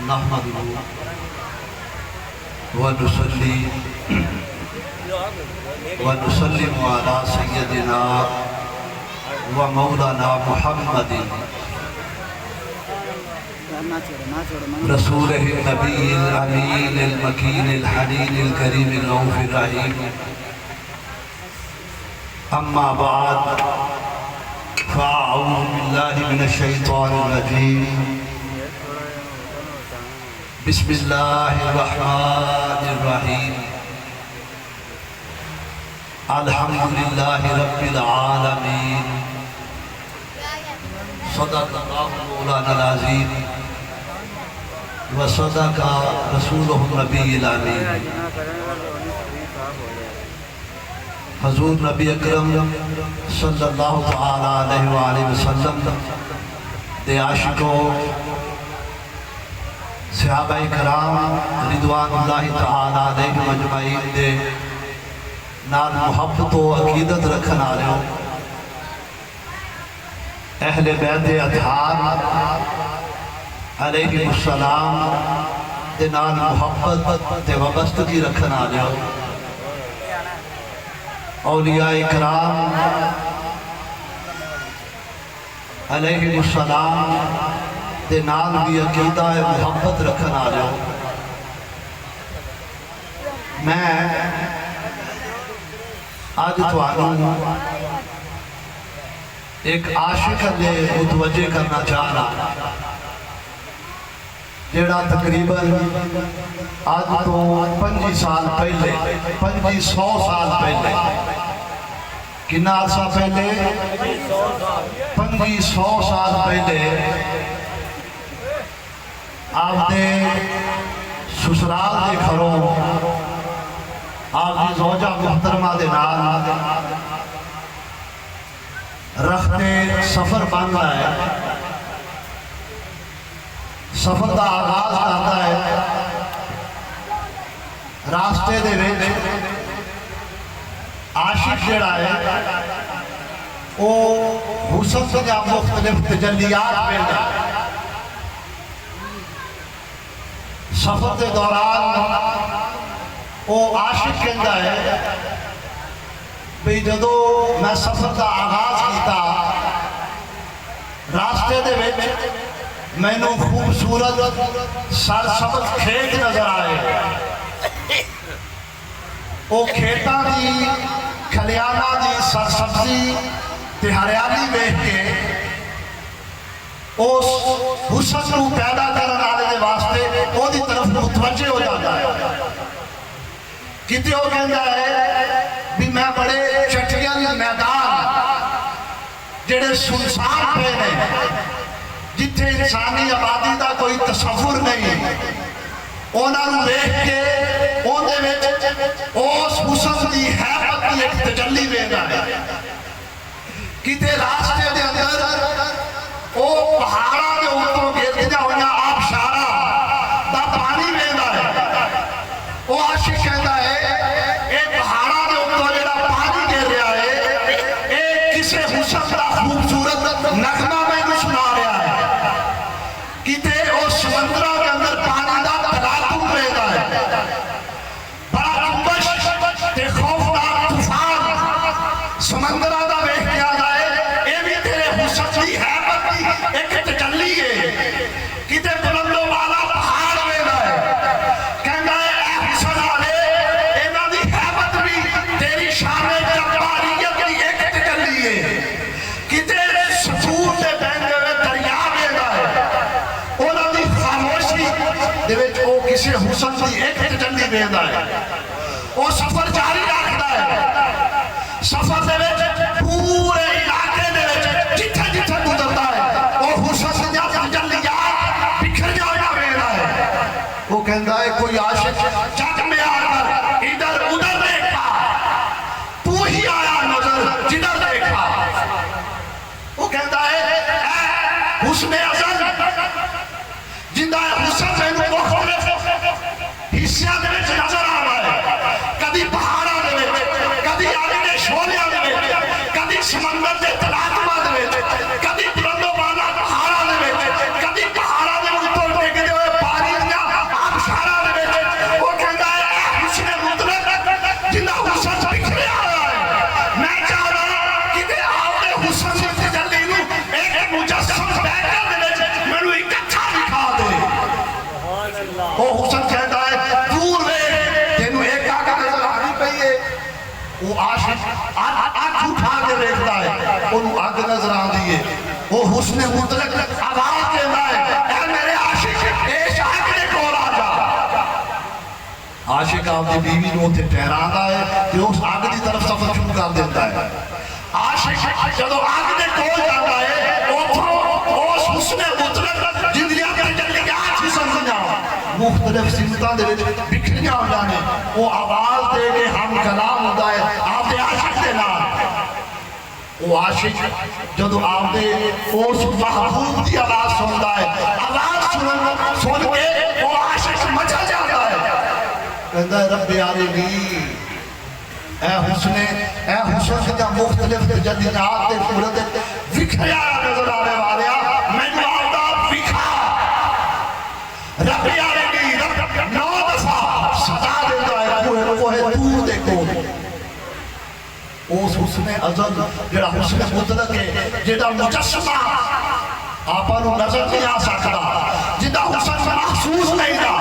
نحمدہ ونصلی ونسلم علی سیدنا و مولانا محمد رسول النبی الامین المکین الحنین الکریم الرؤوف الرحیم اما بعد فاعوذ باللہ من الشیطان الرجیم بسم اللہ الرحمن الرحیم الحمدللہ رب العالمین صدق اللہ مولانا العظیم وصدق رسولہ النبی الامین حضور نبی اکرم صلی اللہ تعالیٰ علیہ وآلہ وسلم دے عاشقوں صحابہ کرام رضوان اللہ تعالیٰ علیہ مجمعین دے نال محبت و عقیدت رکھن آ رہے ہو اہل بیت اطہار علیہ السلام دے نال محبت تے وابستگی رکھن آ رہے ہو اولیاء کرام علیہ السلام دے نال بھی عقیدہ محبت رکھن آ رہے ہو میں آج توانوں ایک عاشق لے متوجہ کرنا چاہ رہا جیڑا تقریباً آج تو 25 سال پہلے 2500 سال پہلے کنا عرصہ پہلے 2500 سال پہلے آپ دے سسرال دے گھروں آپ دی زوجہ محترمہ دے نال رختے سفر بن رہا ہے سفر دا آغاز کرتا ہے راستے دے وچ عاشق جڑا ہے وہ حسن سے مختلف تجلیات پیدا سفر دے دوران وہ عاشق کہتا ہے بھئی جدو میں سفر دا آغاز کیتا راستے دے وچ میں نو خوبصورت سرسبز کھیت نظر آئے وہ کھیتاں دی کھلیانہ دی سرسبزی تے ہریالی دیکھ کے اس حسن کو پیدا کرنے والے دے واسطے وہ دی طرف متوجہ ہو جاتا ہے کتے ہو کہندا ہے بھی میں بڑے چٹیاں میدان جڑے سنسان پہ ہیں جتھے انسانی آبادی دا کوئی تصور نہیں اونا رو دیکھ کے اوندے وچ اس حسن دی حیبت دی ایک تجلی ویندا ہے کتے راستے دے اندر او پہاڑاں دے اوپروں گردا ہویا آبشارا دا پانی ویندا ہے او عاشق کہندا ہے اے پہاڑاں دے اوپر جڑا پانی گر رہا ہے اے کسے حسن دا خوبصورت نغمہ میں سنا رہا ہے کتے او سمندرہ کے اندر پانی دا تلاطم پیدا ہے بڑا کمبش تے خوفناک طوفان سمندرہ دا ویکھ کے آ جائے اے بھی تیرے حسن دی حیبت دی ایک تجلی ہے کتے بلندوں والا پہاڑ ویندا ہے کہندا ہے اے حسن والے انہاں دی حیبت بھی تیری شان جباریت دی ایک تجلی ہے کتے سکون دے بہندے ہوئے دریا ویندا ہے انہاں دی خاموشی دے وچ او کسے حسن دی ایک تجلی ویندا ہے او سفر جاری رکھدا ہے سفر دے وچ پورے علاقے دے وچ جتھے جتھے گزردا ہے او حسن دی تجلیات بکھر جایا ویندا ہے وہ کہندا ہے کوئی عاشق جگ میں آ کر ادھر ادھر دیکھا تو ہی آیا نظر جدھر دیکھا وہ کہندا ہے اے حسن ازل جندہ حسن سے مختلف حصیاں دے وچ نظر آ رہا ہے کدی پہاڑاں دے وچ کدی اگ دے شعلےاں دے وچ کدی سمندر دے تلاطماں دے وچ کدی بلندو بالا پہاڑاں دے وچ کدی پہاڑاں دے اوپر ڈگدے ہوئے پانی دیاں آبشاراں دے وچ وہ کہندا ہے اے حسن مطلق جندا حسن بکھریا ہوا ہے میں چاہدا کہ آپ دے حسن دی تجلی نوں ایک مجسم بیٹھا دے وچ مینوں اکٹھا دکھا دے وہ حسن کہندا ہے دور ویکھ تینوں ایک آگے نظر آنی پئی ہے وہ عاشق آگ اٹھا کے دیکھتا ہے انہوں آگ نظر آندی ہے وہ حسن مطلق آواز کہندا ہے اے میرے عاشق ایش آگ دے کول آ جا عاشق آپ دی بیوی نوں تے ٹھہراندا ہے کہ اس آگ دی طرف سفر شروع کر دیتا ہے عاشق جدوں آگ دے کول جاندا ہے اوتھوں اس حسن مطلق جندیاں تے جلیات ہی سمجھا مختلف سمتاں دے وچ بکھریاں ہوندیاں نے وہ آواز دے کے ہم کلام ہوندا ہے آپ دے عاشق دے نال وہ عاشق جدوں آپ دے اس محبوب دی آواز سندا ہے آواز سن کے وہ عاشق مچل جاتا ہے کہندا ہے رب عالمین اے حسن دے مختلف تجلیات دے صورت وکھریا نظر آنے والیا مینوں آپدا وکھا رب عالمین نو دفعہ سزا دیندا ہے کوہ طور دے کول اس حسن ازل جڑا حسن مطلق ہے جڑا مجسمہ آپاں نوں نظر نہیں آ سکدا جڑا حسن محسوس نہیں دا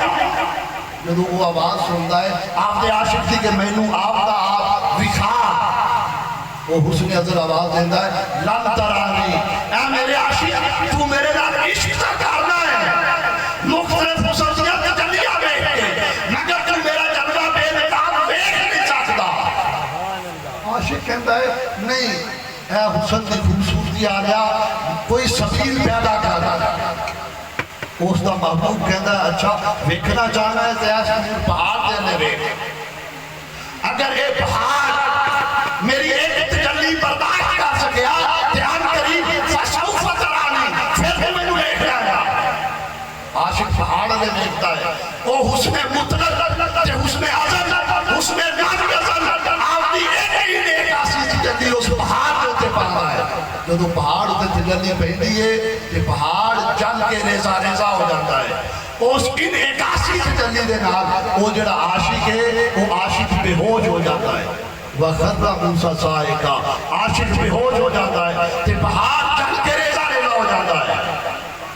جدوں وہ آواز سندا ہے آپ دے عاشق دی کہ مینوں آپ دا آپ وکھا وہ حسن ازل آواز دیندا ہے لن ترانی اے میرے عاشق تو میرے نال عشق کرنا ہے مختلف خصوصیات تجلیاں ویکھ کے مگر تو میرا جلوہ بے نقاب ویکھ نہیں سکدا عاشق کہندا ہے نہیں اے حسن دی خوبصورتی آ گیا کوئی سبیل پیدا کر اس دا محبوب کہندا ہے اچھا ویکھنا چاہنا ہے تے اس پہاڑ دے نے ویکھ اگر اے پہاڑ میری ایک تجلی برداشت کر سکیا تے ہم قریب فسوف ترانی پھر مینوں ویکھ آیا عاشق پہاڑ دے ویکھتا ہے او حسن مطلق تے حسن ازل حسن نام ازل آپ دی ایک ایسی تجلی اس پہاڑ دے اوتے پاندا ہے جدوں پہاڑ تے تجلی پیندی ہے تے پہاڑ جل کے ریزہ ریزہ ہو جاتا ہے اس انعکاسی تجلی دے نال وہ جڑا عاشق ہے وہ عاشق بے ہوش ہو جاتا ہے وَخَرَّ مُوسَىٰ صَاعِقًا عاشق بے ہوش ہو جاتا ہے تے پہاڑ جل کے ریزہ ریزہ ہو جاتا ہے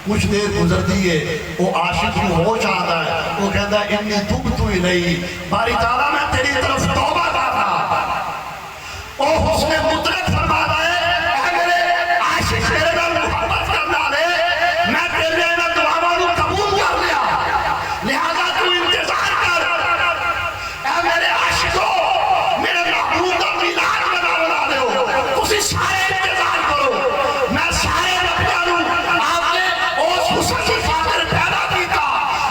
کچھ دیر گزرتی ہے وہ عاشق کو ہوش آتا ہے وہ کہتا ہے انی تبت الیہ باری تعالیٰ میں تیری طرف توبہ کرتا او حسن مطلق فرماتا ہے اے میرے عاشق میرے نال محبت کرنا لے میں تیرے نال دعاواں نوں قبول کر لیا لہذا تو انتظار کر اے میرے عاشقو میرے محبوب دا میلاد بنا لے ہو تسی سارے انتظار کرو میں سارے نبیاں نوں آپ نے اس حسن کی خاطر پیدا کیتا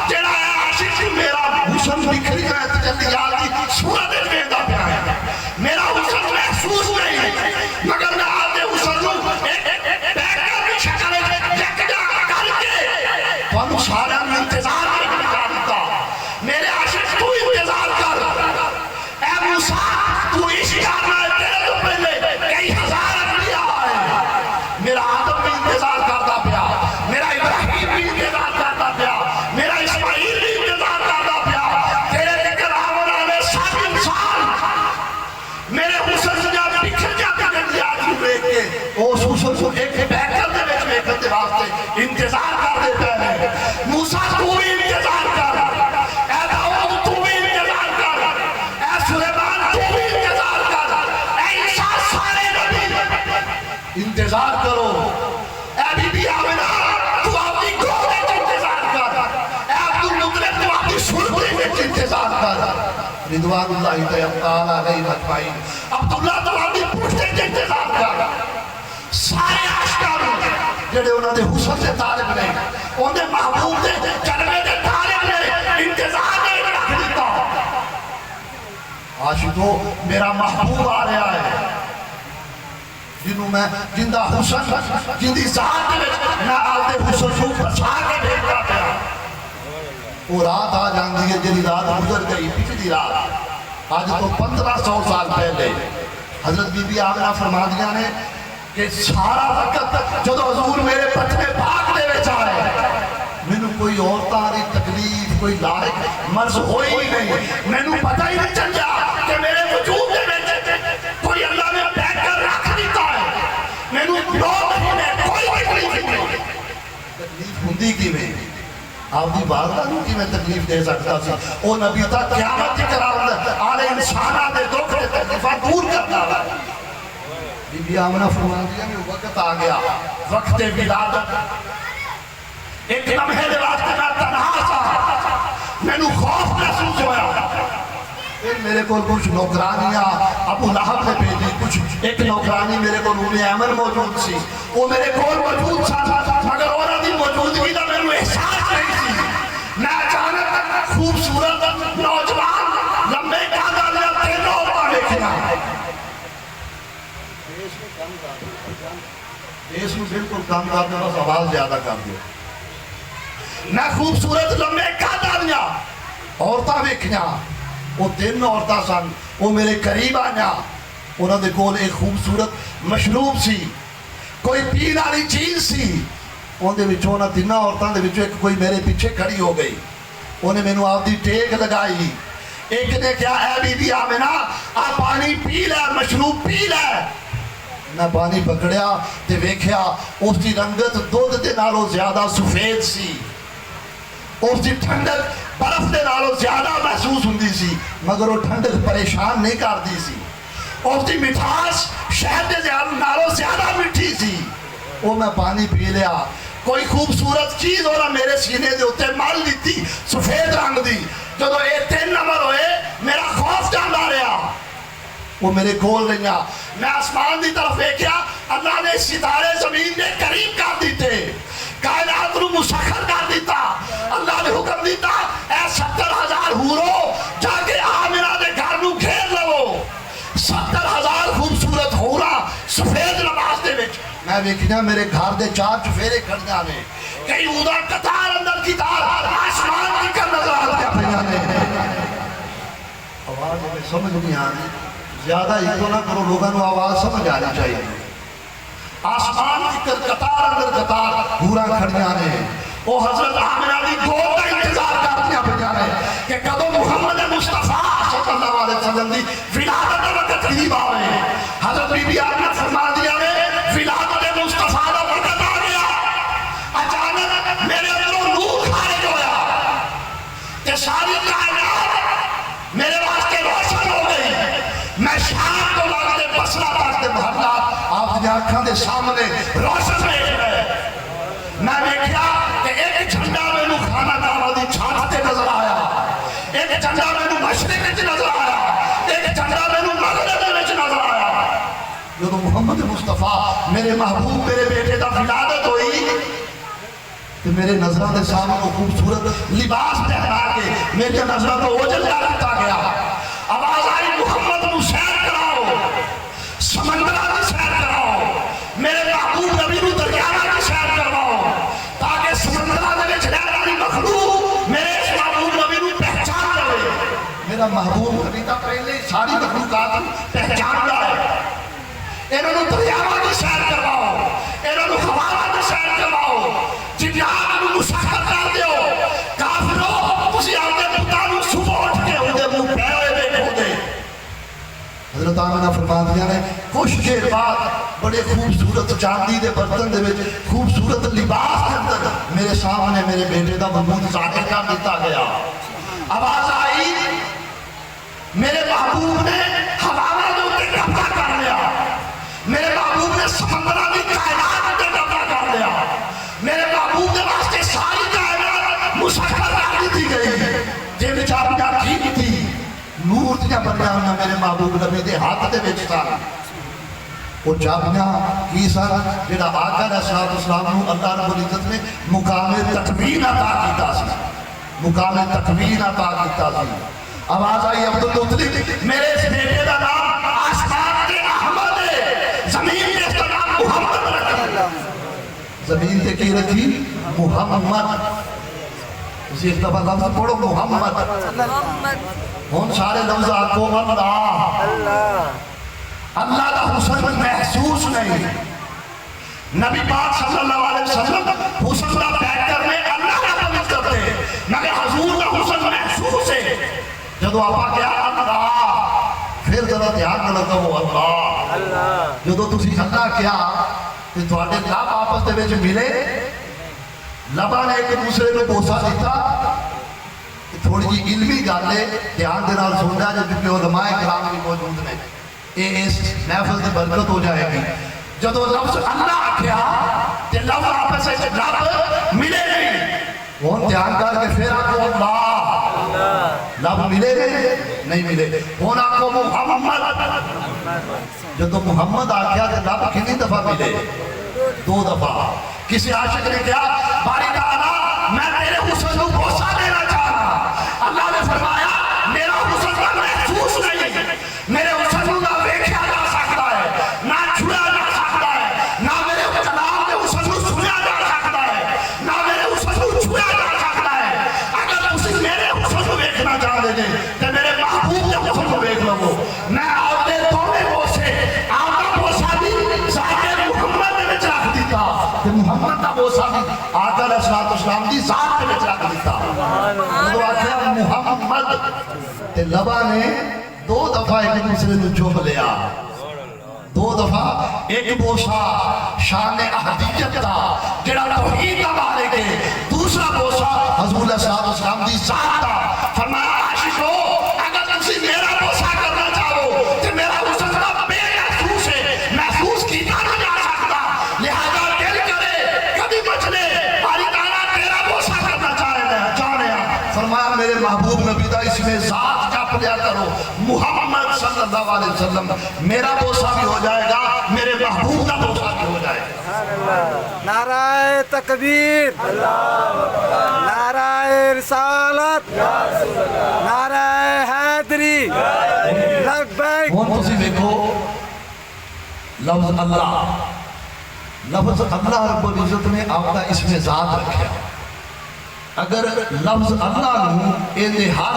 جڑا ہے عاشق میرا حسن بکھری ہے تجلیات دی صورت وچ ویندا پیا ہے میرا حسن محسوس نہیں مگر میں آپ دے حسن نوں بیٹھا کی شکل یکجا کر کے تانوں سارا انتظار کرتا میرے عاشق تو انتظار کر اے موسیٰ تو عشق کرنا ہے تیرے تو پہلے کئی ہزار انبیاء آئے میرا آدم بھی انتظار کرتا پیا میرا ابراہیم بھی انتظار کرتا پیا میرا اسماعیل بھی انتظار کرتا پیا تیرے ذکر آمن آنے سب انسان میرے حسن سے جا بکھر جاتے جنگیات کی بیک کے اس حسن کو ایک بیکر دے بیچ بیکر دے واسطے انتظار کر دیتے ہیں موسیٰ تو بھی انتظار کر اے داؤد تو بھی انتظار کر اے سلیمان تو بھی انتظار کر اے عیسیٰ سارے نبی انتظار کرو اے بی بی آمنہ تو اپنی گودے انتظار کر اے عبدالمطلب تو اپنی سرگی میں انتظار کر رضوان اللہ تعالیٰ علیہ مجمعین عبداللہ تو اپنی پوچھتے انتظار کر سارے عاشقانوں جڑے انہوں نے حسن سے طالب نہیں انہوں نے محبوب دے جلوے دے طالب نہیں انتظار نہیں رکھ دیتا عاشقو میرا محبوب آ رہا ہے جنہوں میں جندہ حسن جندی ذات میں میں آدھے حسن کو بچا کے بھیجتا پیا وہ رات آ جاندی ہے جنہی رات گزر گئی پچھلی رات آج تو 1500 سال پہلے حضرت بی بی آمنہ فرما دیا نے کہ سارا وقت جدو حضور میرے بچے پاک دے وچ آئے مینو کوئی عورتاں دی تکلیف کوئی لاحق مرض ہوئی ہی نہیں مینو پتہ ہی نہیں چل جا کہ میرے وجود دے وچ کوئی اللہ نے بیٹھ کر رکھ دیتا ہے مینو لوگ نہیں کوئی تکلیف نہیں تکلیف ہوندی کی میں آپ دی والدہ نوں کی میں تکلیف دے سکتا سی او نبی تا قیامت کی قرار آلے انسانہ دے دکھ دے تکلیفہ دور کرنا ہے بی بی آمنہ فرما دیا میں وقت آ گیا وقت ولادت ایک لمحے دے واسطے میں تنہا سا میں نو خوف محسوس ہویا پھر میرے کو کچھ نوکرانیاں ابو لہب نے بھیجی کچھ ایک نوکرانی میرے کو ام ایمن موجود سی وہ میرے کول موجود تھا مگر اونا دی موجودگی دا میرے احساس نہیں سی میں اچانک خوبصورت نوجوان لمبے کاندھا لیا تین عورتاں دیکھنا اس میں بالکل کام کرنے بس آواز زیادہ کر دیا میں خوبصورت لمبے کاندھا لیا عورتاں دیکھنا وہ تین عورتاں سن وہ میرے قریب آیا انہوں نے کول ایک خوبصورت مشروب سی کوئی پین والی چیز سی ان دے وچوں نہ تین عورتاں دے وچوں ایک کوئی میرے پیچھے کھڑی ہو گئی انہیں مینوں آپ دی ٹیک لگائی ایک نے کیا اے بی بی آمنہ آپ پانی پی لے مشروب پی لے میں پانی پکڑیا تے ویکھیا اس دی رنگت دودھ دے نالوں زیادہ سفید سی اس دی ٹھنڈک برف دے نالوں زیادہ محسوس ہوندی سی مگر وہ ٹھنڈک پریشان نہیں کردی سی اس دی مٹھاس شہد دے نالوں زیادہ مٹھی سی وہ میں پانی پی لیا کوئی خوبصورت چیز ہونا میرے سینے دے ہوتے مال دیتی سفید رنگ دی جدو اے 3 نمبر ہوئے میرا خوف جانا رہا وہ میرے کول رہیا میں آسمان دی طرف دیکھیا اللہ نے ستارے زمین نے قریب کر دیتے کائنات رو مسخر کر دیتا اللہ نے حکم دیتا اے 70,000 ہورو جا کے آمنہ دے گھر نو گھیر لو 70,000 خوبصورت ہورا سفید لباس دے وچ میں دیکھنا میرے گھر دے 4 چفیرے کھڑنے آنے کئی اودا قطار اندر کی تار آسمان کی کر نظر آتے ہیں آواز میں سمجھ نہیں آنی زیادہ ایکو نہ کرو لوگاں نو آواز سمجھ آنی چاہیے آسمان کی قطار اندر قطار ہورا کھڑنے آنے وہ حضرت آمنہ دی گود کا انتظار کرتے ہیں بجانے کہ کدو محمد مصطفیٰ صلی اللہ علیہ وسلم دی ولادت وقت قریب آئے حضرت بی بی آمنہ فرما دیا ہے ولادت مصطفیٰ دا وقت آ گیا اچانک میرے اندروں نور خارج ہویا کہ ساری کائنات میرے واسطے روشن ہو گئی میں شام کو لگتے بسرا پاکتے محلہ آپ دی آنکھاں دے سامنے روشن دیکھ رہے میں دیکھیا کہ ایک جھنڈا میں نو خانہ کعبہ دی چھاتے نظر آیا ایک جھنڈا میں نو مشرق وچ نظر آیا ایک جھنڈا میں نو مغرب وچ نظر آیا جو محمد مصطفیٰ میرے محبوب میرے بیٹے دا ولادت ہوئی کہ میرے نظرہ دے سامنے خوبصورت لباس پہنا کے میرے نظرہ کو اوجل کر دیتا گیا آواز آئی محمد نو سیر کراؤ سمندرہ کی سیر کراؤ میرے محبوب نبی نو دریانہ کی سیر کرواؤ تاکہ سمندرہ دے وچ رہنے والی مخلوق میرے محبوب نبی نو پہچان لے میرا محبوب نبی تا پہلے ساری مخلوقات پہچان لے انہوں نے دریانہ کی سیر کرواؤ انہوں نے خوارہ کی سیر کرواؤ جنیان نو مسخر کر دیو کافروں تسی آتے پتانو صبح اٹھ کے ہوتے منہ پیوے دیکھو دے حضرت آمنہ فرما دیا نے کچھ دیر بعد بڑے خوبصورت چاندی دے برتن دے وچ خوبصورت لباس کے اندر میرے سامنے میرے بیٹے دا وجود ظاہر کر دیتا گیا آواز آئی میرے محبوب نے ہوانا دے اوپر قبضہ کر لیا میرے محبوب نے سمندرہ دی کائنات دے قبضہ کر لیا میرے محبوب دے واسطے ساری کائنات مسخر کر دی گئی جے وچ اپنا ٹھیک تھی نور دیاں بنیاں میرے محبوب نبی دے ہاتھ دے وچ سن وہ چابیاں کی سن جڑا آقا علیہ السلام نو اللہ رب العزت نے مقام تکوین عطا کیتا سی مقام تکوین عطا کیتا سی آواز آئی عبدالمطلب میرے اس بیٹے دا نام آسمان کے احمد ہے زمین کے اس کا نام محمد رکھی زمین تے کی رکھی محمد اسی ایک دفعہ لفظ پڑھو محمد، ہون سارے لفظ آکو اللہ، اللہ کا حسن محسوس نہیں، نبی پاک صلی اللہ علیہ وسلم حسن کا فیکٹر میں اللہ کا قبض کرتے ہیں، مگر حضور کا حسن محسوس ہے، جدو آپا کیا اللہ، پھر ذرا دھیان لگا وہ اللہ، جدو تسی اللہ کیا کہ تھوڑے لب آپس دے وچ ملے، لبا نے ایک دوسرے کو بوسا دیتا، تھوڑی جی علمی گالے دھیان دے نال سن رہا جب کہ علماء کرام بھی موجود نے، اس محفل کی برکت ہو جائے گی۔ جدو لفظ اللہ کیا تے لفظ آپس سے لب ملے نہیں، وہ دھیان کر کے پھر آکو اللہ، لب ملے نہیں ملے، وہ آکو محمد، جدو محمد آکیا تے لب کتنی دفعہ ملے؟ 2 دفعہ۔ کسی عاشق نے کیا باری تعالیٰ میں تیرے حسن کو بوسا دینا چاہ رہا، اللہ نے فرمایا میرا حسن کا محسوس نہیں، میرے حسن کا ویکھیا جا سکتا ہے، نہ چھویا جا سکتا ہے، نہ میرے کلام کے حسن کو سنیا جا سکتا ہے، نہ میرے حسن کو چھویا جا سکتا ہے۔ اگر تسی میرے حسن کو ویکھنا چاہ دے جے تو میرے محبوب کے حسن کو ویکھ لو، میں آتے دونے بوسے آتا بوسا دی ذات محمد نے وچ رکھ دیتا، کہ محمد کا بوسا دی آقا علیہ السلام دی ذات کے وچ رکھ دیتا، تو آخیا محمد تے لبا نے 2 دفعہ ایک دوسرے کو چوب لیا، 2 دفعہ ایک بوسا شان احدیت دا جڑا توحید دا مالک ہے، دوسرا بوسا حضور علیہ السلام دی ذات دا، فرمایا عاشقو اگر تسی میرا بوسا کرنا چاہو تو میرا حسن کا بے محسوس ہے، محسوس کیتا نہ جا سکتا، لہذا دل کرے کبھی بچنے باری تعالیٰ تیرا بوسا کرنا چاہنے ہیں، فرمایا میرے محبوب نبی دا اس میں ذات جپ لیا کرو محمد صلی اللہ علیہ وسلم، میرا بوسا بھی ہو جائے گا، میرے محبوب کا بوسا بھی ہو جائے گا۔ نعرہ تکبیر، نعرہ رسالت، نعرہ حیدری، لبیک۔ ہون تسی دیکھو لفظ اللہ، لفظ اللہ رب العزت نے آپ کا اس میں ذات رکھا، اگر لفظ اللہ نو اندے ہر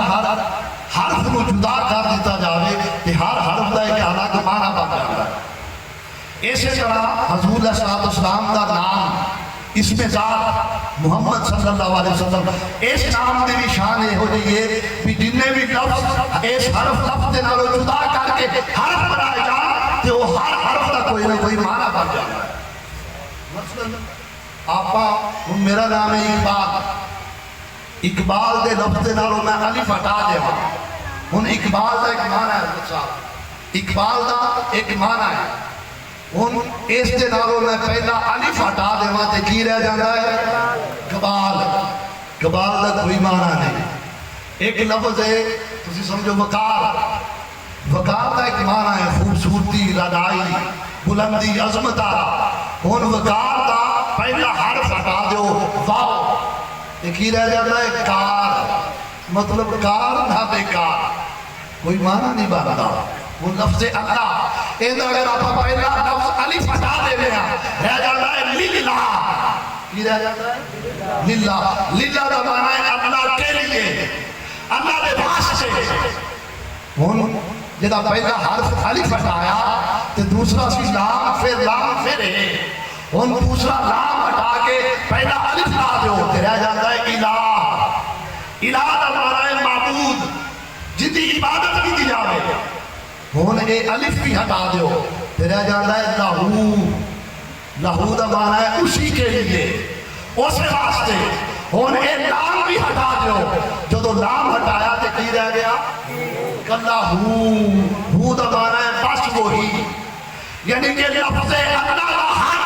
حرف نو جدا کر دیتا جاوے کہ ہر حرف دا ایک الگ معنی بن جاتا ہے۔ اسی طرح حضور علیہ السلام دا نام اس میں ذات محمد صلی اللہ علیہ وسلم، اس نام دے بھی شان یہ ہو جائیے بھی جنہیں بھی لفظ اس حرف لفظ دے نالو جدا کر کے حرف بنائے جان تو وہ ہر حرف دا کوئی نہ کوئی معنی بن جاتا ہے۔ مثلا آپا میرا نام ہے اقبال، اقبال دے لفظ دے نالو میں الف ہٹا دے ہوں، ان اقبال دا ایک معنی ہے، اقبال دا ایک معنی ہے، ان اس دے نالو میں پہلا الف ہٹا دے ہوں تے کی رہ جاندہ ہے قبال، قبال دا کوئی معنی نہیں۔ ایک لفظ ہے تسی سمجھو وقار، وقار دا ایک معنی ہے خوبصورتی، لڑائی، بلندی، عظمتہ، ان وقار دا پہلا حرف ہٹا دیو واو، ایک ہی رہ جاتا ہے کار، مطلب کار نہ بیکار، کوئی معنی نہیں بنتا۔ وہ لفظ اللہ اگر آپ پہلا لفظ الف ہٹا دے رہے ہیں رہ جاتا ہے للہ، کی رہ جاتا ہے للہ، للہ کا معنی ہے اللہ کے لیے، اللہ نے واسطے۔ جدا پہلا حرف الف ہٹایا تو دوسرا سی لام پھر ہے، دوسرا لام ہٹا کے پہلا الف لا دیو تو رہ جاتا ہے الہ، الہ کا معنی ہے معبود جن کی عبادت کی دی جاوے، اے الف بھی ہٹا دیو تو رہ جاتا ہے لہو، لہو کا معنی ہے اسی کے لیے، اسے واسطے، اے لام بھی ہٹا دیو، جو لام ہٹایا تو کی رہ گیا کلا ہو کا معنی ہے بس وہی، یعنی کہ لفظ اللہ کا ہر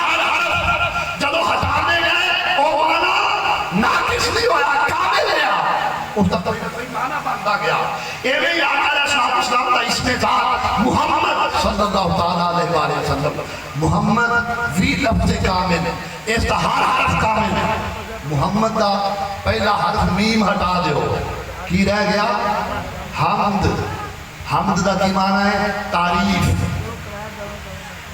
جب ہٹانے گئے وہ معنی ناقص نہیں ہوا، کامل ہے، اس تک کوئی معنی بنتا گیا۔ ایویں ہی آقا علیہ السلام کا اس میں ذات محمد صلی اللہ علیہ وسلم، محمد وی لفظ کامل، اس کا ہر حرف کامل، محمد کا پہلا حرف میم ہٹا دیو کی رہ گیا حمد، حمد کا کی معنی ہے تعریف،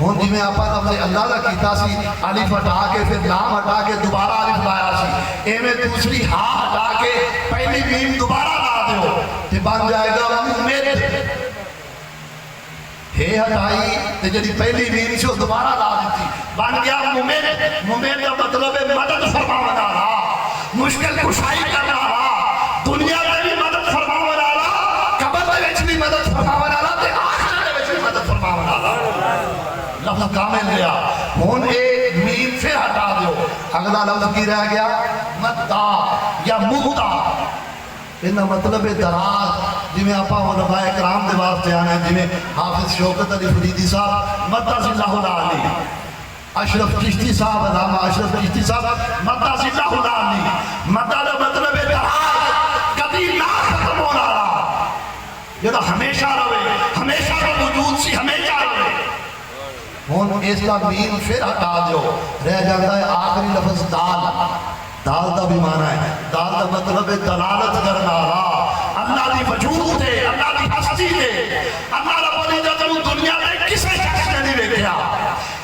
ہوں جی آپ لفظ اللہ کا کیتا سی الف ہٹا کے پھر لام ہٹا کے دوبارہ الف لایا سی، ایویں دوسری ہا ہٹا کے پہلی میم دوبارہ لا دیو تے بن جائے گا ممد۔ ہے ہٹائی تے جڑی پہلی میم سے دوبارہ لا دیتی بن گیا ممد۔ ممد کا مطلب ہے مدد فرمانے والا، مشکل کشائی کرنے والا، دنیا میں بھی مدد فرمانے والا، قبر دے وچ بھی مدد فرمانے والا تے آخرت دے وچ بھی مدد فرمانے والا۔ لفظ کامل لیا ہون اے میم پھر ہٹا دیو، اگلا لفظ کی رہ گیا مدہ یا مدہ، انہا مطلب دراز، جی میں آپ علماء اکرام دے واسطے آنے جی میں حافظ شوکت علی فریدی صاحب مدہ سی اللہ علی، اشرف چشتی صاحب علامہ اشرف چشتی صاحب مدہ سی اللہ علی، مدہ دا مطلب دراز کبھی نہ ختم ہونا رہا، یہ تو ہمیشہ رہے، ہمیشہ کا وجود سی ہمیشہ رہے۔ ہون اس کا میم پھر ہٹا دیو، رہ جاتا ہے آخری لفظ دال۔ دال دا بھی معنی ہے، دال دا مطلب ہے دلالت کرنا رہا، اللہ دی وجود دے، اللہ دی ہستی دے، اللہ رب العزت دنیا میں کسے شخص نے نہیں دیکھا،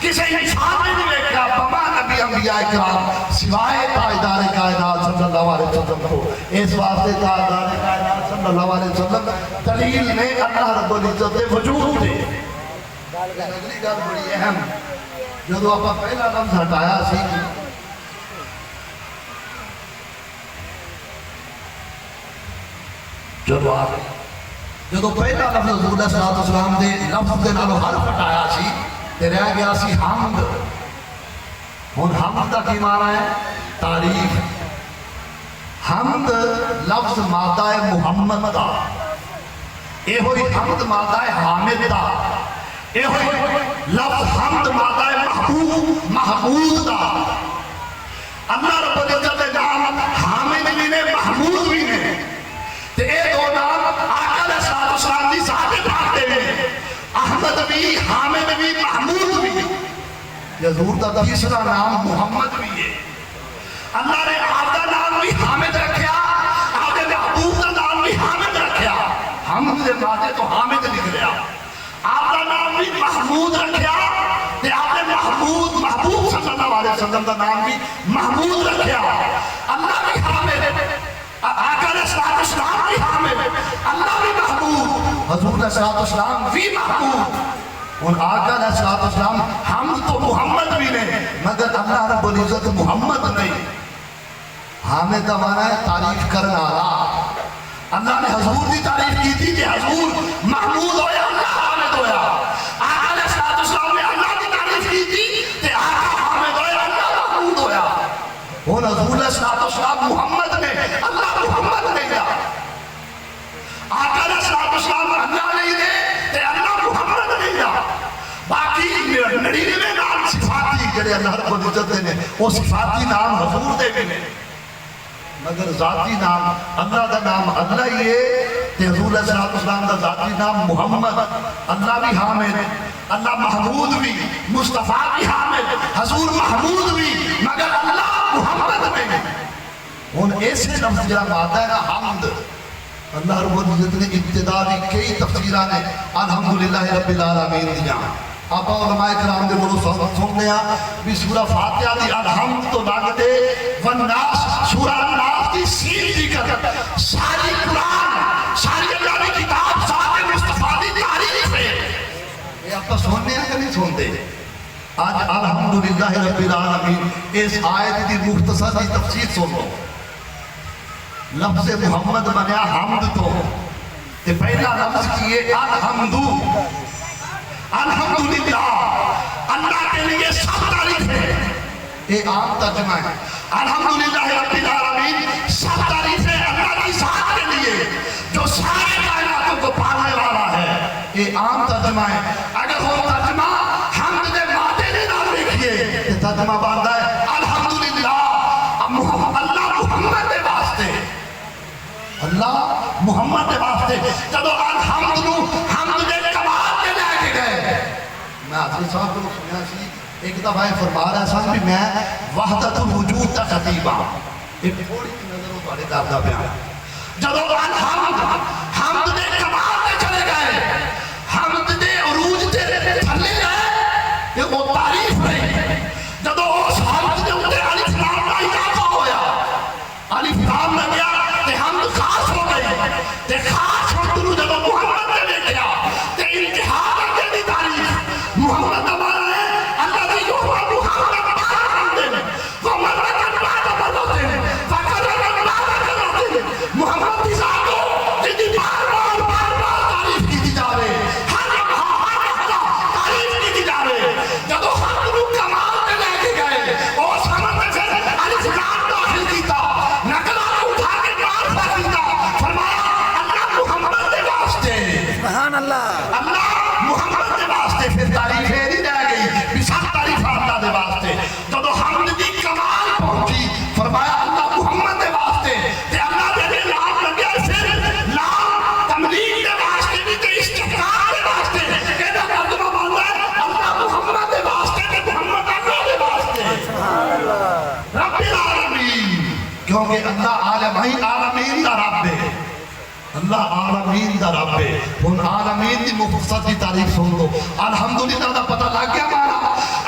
کسے انسان نے نہیں دیکھا، بما نبی انبیاء اکرام سوائے تاجدار کائنات صلی اللہ علیہ وسلم کو۔ اس واسطے تاجدار کائنات صلی اللہ علیہ وسلم دلیل میں اللہ رب العزت دے وجود دے۔ اگلی گل بڑی اہم، جدو آپ پہلا لفظ ہٹایا سی جدو پہلا لفظ حضور علیہ السلام دے لفظ دے نالو حرف ہٹایا سی تے رہ گیا سی حمد۔ ہن حمد دا کی معنی ہے؟ تعریف۔ حمد لفظ مادہ محمد دا، اے ہوئی حمد مادہ حامد دا، اے ہوئی لفظ حمد مادہ محبوب محمود دا۔ اللہ رب العزت دے نام حامد بھی نے محمود بھی نے، تے اے دو نام آقا علیہ السلام دی ذات پاک دے نے، احمد بھی حامد بھی محمود بھی۔ حضور دا تیسرا نام محمد بھی ہے۔ اللہ نے آپ دا نام بھی حامد رکھیا، آپ دے محبوب دا نام بھی حامد رکھیا، حمد دے مادے تو حامد نکلیا۔ آپ کا نام بھی محمود رکھیا تے آپ نے محبوب صلی اللہ علیہ وسلم کا نام بھی محمود رکھیا۔ اللہ بھی حامد، آقا علیہ السلام بھی حامد، اللہ بھی محبوب، حضور علیہ السلام بھی محبوب۔ ان آقا علیہ السلام حمد تو محمد بھی نہیں، مگر اللہ رب العزت محمد نہیں۔ حامد کا معنی ہے تعریف کرنا رہا۔ اللہ نے حضور دی تعریف کی تھی کہ حضور محمود ہویا، اللہ حامد ہویا۔ آقا علیہ السلام نے اللہ دی تعریف کی تھی کہ آقا حامد ہویا، اللہ محمود ہویا۔ وہ حضور علیہ السلام محمد نے، اللہ محمد نہیں دا۔ آقا علیہ السلام اللہ نہیں دے تے اللہ محمد نہیں دا۔ باقی 99 نام صفاتی جڑے اللہ رب العزت نے، وہ صفاتی نام حضور دے بھی نے، مگر ذاتی نام اللہ دا نام اللہ ہی ہے تے حضور علیہ السلام دا ذاتی نام محمد۔ اللہ بھی حامد، اللہ محمود بھی، مصطفیٰ بھی حامد، حضور محمود بھی، مگر اللہ محمد نہیں۔ ان ایسے لفظ جہاں مادہ ہے نا حمد، اللہ رب العزت نے ابتدا بھی کئی تفسیرہ نے الحمدللہ رب العالمین دیا۔ آپ علماء کرام دے بولو سننے بھی سورہ فاتحہ دی الحمد تو لگتے والناس، سورہ الناس دی سین دی کر ساری قرآن، ساری اللہ کی کتاب، سارے مصطفیٰ دی تعریف ہے۔ یہ آپ سننے ہیں کہ نہیں سنتے؟ آج الحمدللہ رب العالمین اس آیت دی مختصر دی تفسیر سنو۔ لفظ محمد بنیا حمد تو تے پہلا لفظ کیے الحمدو، الحمدللہ اللہ کے لیے سب تعریف ہے۔ ایک عام ترجمہ ہے الحمدللہ رب العالمین، سب تعریف ہے اللہ کی ذات کے لیے جو سارے کائناتوں کو پالنے والا ہے۔ ایک عام ترجمہ ہے۔ اگر وہ ترجمہ حمد دے مادے نے نہ لکھیے تو ترجمہ باندھا ہے الحمدللہ اللہ محمد دے واسطے، اللہ محمد دے واسطے۔ جدو الحمد نو حمد دے کمال کے لے کے گئے، میں حضرت صاحب کو سنیا سی ایک دفعہ فرما رہا سن بھی میں وحدت الوجود کا خطیبہ، ایک تھوڑی سی نظر ہو تھوڑے دردہ پہ آیا۔ جدو حمد دے کمال کے چلے گئے، حمد دے عروج دے تھلے گئے، تے خاص وقت نو جب محمد نے دیکھا تے انتہا تک دی تعریف محمد ہمارا ہے اللہ دی جو محمد محمد کی ذات ہو جن کی بار بار تعریف کی جاوے ہر تعریف کی جاوے جب حق نو کمال تے لے کے گئے اور سمجھ پھر الف لام داخل کیتا نقلا اٹھا کے معرفہ کیتا فرمایا اللہ محمد کے واسطے سبحان اللہ اللہ محمد کے واسطے پھر تعریف نہیں رہ گئی بھی سب تعریف اللہ کے واسطے جب حمد دی کمال پہنچی فرمایا اللہ محمد کے واسطے تے اللہ دے نام لگیا پھر نام تملیغ کے واسطے بھی تے استقرار کے واسطے کہنا ترجمہ بنتا ہے اللہ محمد کے واسطے تے محمد اللہ کے واسطے سبحان اللہ رب العالمین کیونکہ اللہ عالمین دا رب ہے اللہ عالمین دا رب ہے ان عالمین دی مفصل دی تعریف سن لو الحمدللہ دا پتہ لگ گیا مانا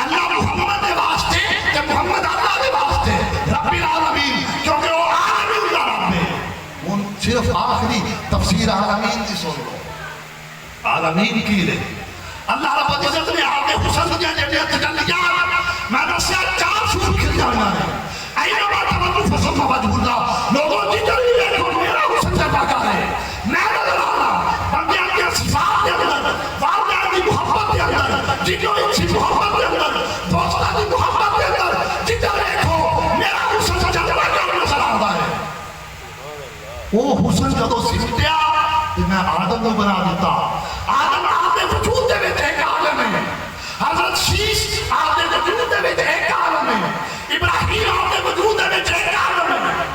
اللہ محمد دے واسطے تے محمد اللہ دے واسطے رب العالمین کیونکہ وہ عالمین دا رب ہے ان صرف آخری تفسیر عالمین دی سن لو عالمین کی لے اللہ رب العزت نے آپ نے حسن دیا جنیا تجلیات میں دسیا 4 سور کھل جانا ہے اینما تمنو فسم وجہ اللہ لوگوں جدھر بھی دیکھو میرا حسن سے پاکا ہے میں نظر آنا بندیاں کی صفات کے اندر والدہ کی محبت کے اندر جنہوں اچھی محبت کے اندر دوستہ کی محبت کے اندر جدھر دیکھو میرا حسن سے جلوہ کر نظر آتا ہے وہ حسن جدو سمٹیا کہ میں آدم کو بنا دیتا آدم آپ نے وجود دے بیٹھے ایک عالم ہے حضرت شیش آپ نے وجود دے بیٹھے ایک عالم ہے ابراہیم آپ نے وجود دے بیٹھے ایک عالم ہے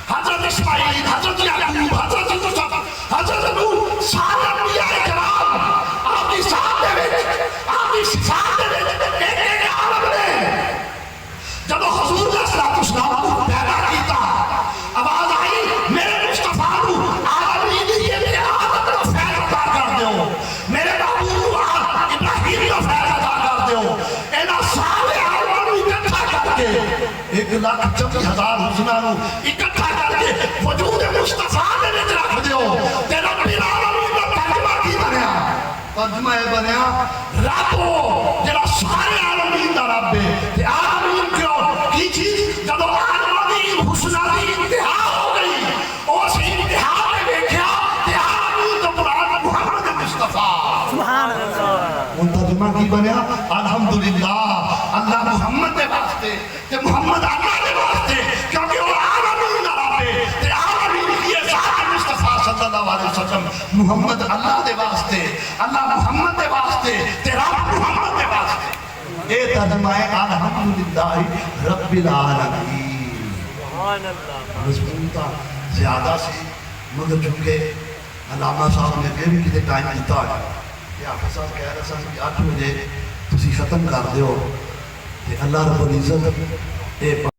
حضرت اسماعیل حضرت یعقوب حضرت یوسف حضرت نوح سارے انبیاء کرام آپ کی ذات دے بیٹھے آپ کی صفات دے بیٹھے ایک عالم نے جب حضور نے صلی اللہ علیہ وسلم پیدا کیتا آواز آئی میرے مصطفیٰ کو عالمین یہ میرے آدم کا فیض عطا کر دیو میرے محبوب ابراہیم کا فیض عطا کر دیو اینا سارے عالموں اکٹھا کر کے 1,40,000 حسنانوں اکٹھا کر کے وجود مصطفیٰ نے وچ رکھ دیو تے رب العالمین کا ترجمہ کی بنیا ترجمہ یہ بنیا رب جڑا سارے عالمین دا رب ہے تے عالمین کیوں کی چیز جب عالمین حسنہ دی انتہا ہو گئی اس انتہا میں دیکھا تے عالمین تو قرآن محمد مصطفیٰ سبحان اللہ ان ترجمہ کی بنیا الحمدللہ اللہ محمد دے واسطے تے محمد اللہ دے واسطے کیونکہ وہ عالمین دا رب ہے تے عالمین کی ذات مصطفیٰ صلی اللہ علیہ وسلم محمد اللہ دے واسطے اللہ محمد دے واسطے تے رب محمد دے واسطے اے ترجمہ ہے الحمدللہ رب العالمین سبحان اللہ مضمون تا زیادہ سی مگر چونکہ علامہ صاحب نے بھی کتے ٹائم دیتا ہے کہ آپ صاحب کہہ رہا سا کہ 8 بجے تسی ختم کر دیو تے اللہ رب العزت